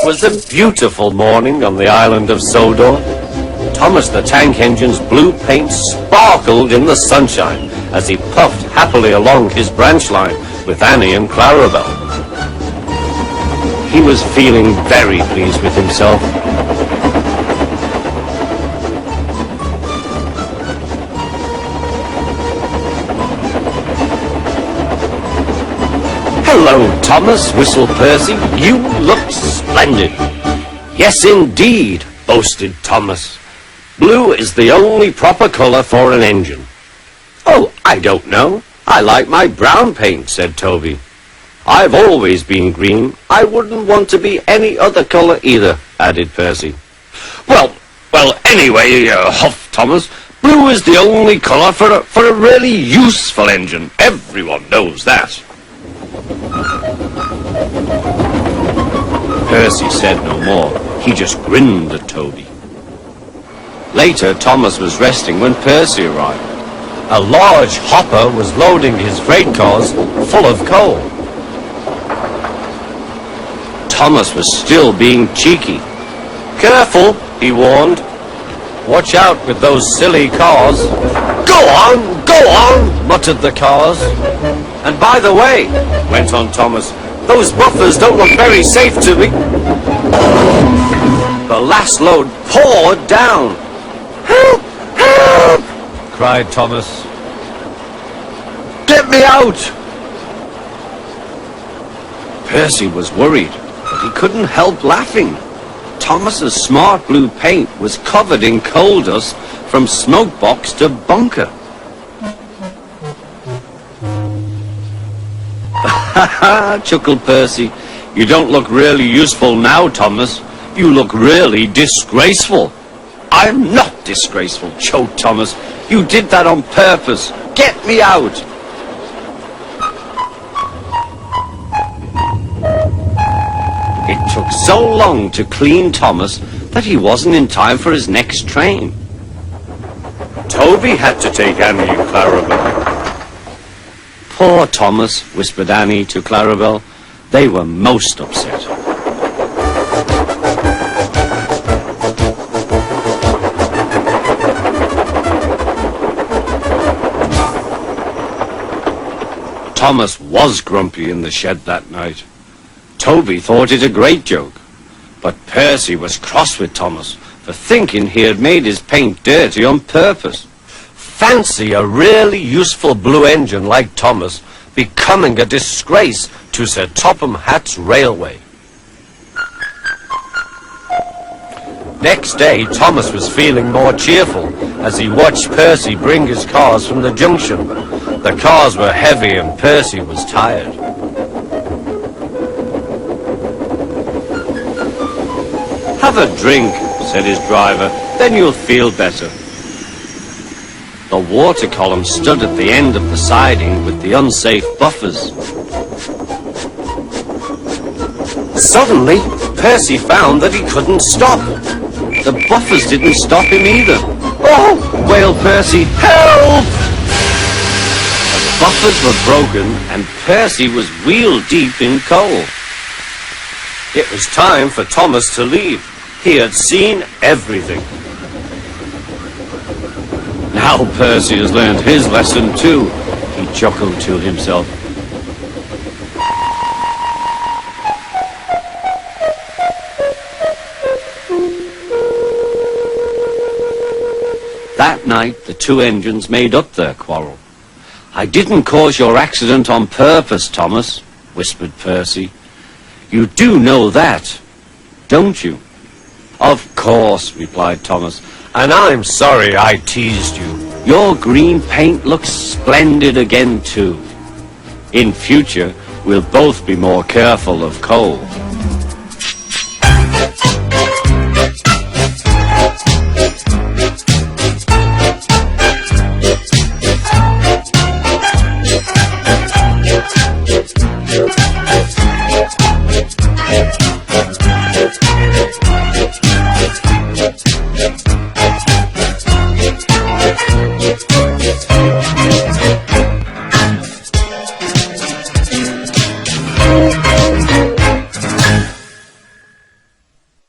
was a beautiful morning on the island of Sodor. Thomas the Tank Engine's blue paint sparkled in the sunshine as he puffed happily along his branch line with Annie and Clarabelle. He was feeling very pleased with himself. "Hello, Thomas," whistled Percy. "You look splendid." "Yes, indeed," boasted Thomas. "Blue is the only proper color for an engine." "Oh, I don't know. I like my brown paint," said Toby. "I've always been green. I wouldn't want to be any other color either," added Percy. Well, anyway, huffed Thomas, "blue is the only color for a really useful engine. Everyone knows that." Percy said no more. He just grinned at Toby. Later, Thomas was resting when Percy arrived. A large hopper was loading his freight cars full of coal. Thomas was still being cheeky. "Careful," he warned. "Watch out with those silly cars." Go on, muttered the cars. "And by the way," went on Thomas, "those buffers don't look very safe to me." The last load poured down. "Help! Help!" cried Thomas. "Get me out!" Percy was worried, but he couldn't help laughing. Thomas's smart blue paint was covered in coal dust from smoke box to bunker. "Ha ha!" chuckled Percy. "You don't look really useful now, Thomas. You look really disgraceful." "I'm not disgraceful," choked Thomas. "You did that on purpose. Get me out!" It took so long to clean Thomas that he wasn't in time for his next train. Toby had to take Annie and Clarabelle. "Poor Thomas," whispered Annie to Clarabelle. They were most upset. Thomas was grumpy in the shed that night. Toby thought it a great joke, but Percy was cross with Thomas for thinking he had made his paint dirty on purpose. Fancy a really useful blue engine like Thomas becoming a disgrace to Sir Topham Hatt's railway. Next day, Thomas was feeling more cheerful as he watched Percy bring his cars from the junction. The cars were heavy and Percy was tired. "Have a drink," said his driver, "then you'll feel better." The water column stood at the end of the siding with the unsafe buffers. Suddenly, Percy found that he couldn't stop. The buffers didn't stop him either. "Oh!" wailed Percy. "Help!" The buffers were broken and Percy was wheel-deep in coal. It was time for Thomas to leave. He had seen everything. "Now Percy has learned his lesson too," he chuckled to himself. That night, the two engines made up their quarrel. "I didn't cause your accident on purpose, Thomas," whispered Percy. "You do know that, don't you?" "Of course," replied Thomas, "and I'm sorry I teased you. Your green paint looks splendid again, too. In future, we'll both be more careful of coal."